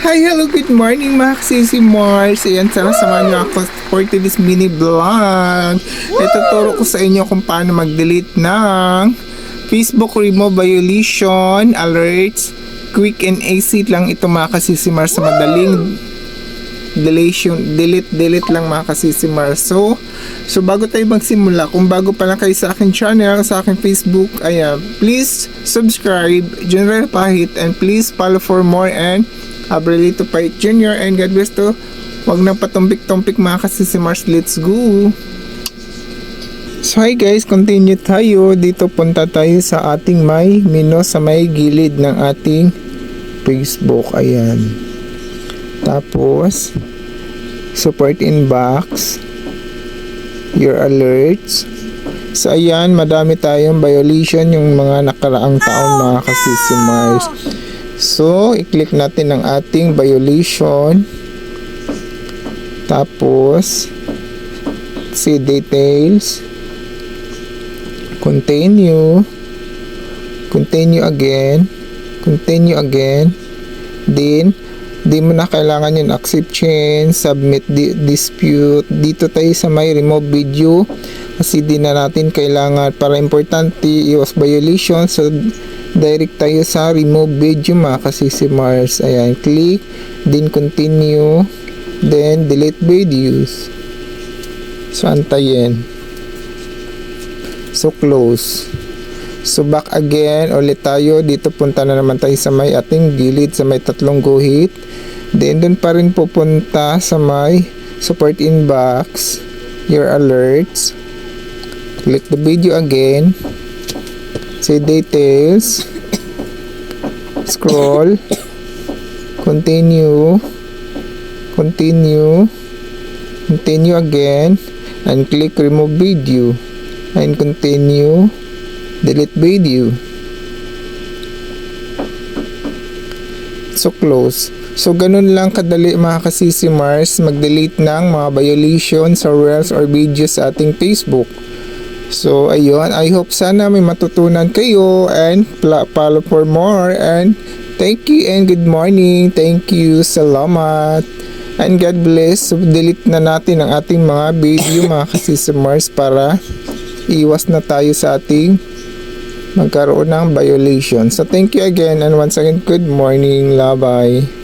Hi, hello, good morning mga kasisi Mars. Ayan, sana samahan niyo ako for this mini vlog. Ituturo ko sa inyo kung paano mag-delete ng Facebook remove violation alerts. Quick and easy lang ito mga kasisi Mars, sa madaling delete lang mga kasisi Mars. So bago tayo magsimula, kung bago pa lang kayo sa akin channel, sa akin Facebook, ayan, please subscribe, General Pahit, and please follow for more, and Abrelito Pahit Jr. and God bless to. Huwag nang patumpik-tumpik mga kasisi Mars, let's go. So hi guys, continue tayo. Dito punta tayo sa ating may menu sa may gilid ng ating Facebook. Ayan. Tapos support inbox, your alerts. So ayan, madami tayong violation yung mga nakaraang taon mga kasisi Mars. So i-click natin ang ating violation. Tapos see details, continue again, then di mo na kailangan yung accept change, submit dispute. Dito tayo sa may remove video kasi di na natin kailangan, para importante iwas violation. So direct tayo sa remove video mga kasisi Mars. Ayan, click, then continue, then delete videos. So antayin. So close. So back again ulit tayo. Dito punta na naman tayo sa may ating gilid, sa may tatlong guhit. Then doon pa rin pupunta sa may support inbox, your alerts. Click the video again. See details. Scroll. Continue again, and click remove video, and continue, delete video. So close. So ganun lang kadali mga kasisi Mars mag-delete ng mga violations or reels or videos sa ating Facebook. So ayun, I hope sana may matutunan kayo, and follow for more, and thank you and good morning. Thank you, salamat, and God bless. So delete na natin ang ating mga video mga kasisi Mars para iwas na tayo sa ating magkaroon ng violation. So thank you again, and once again, good morning, bye.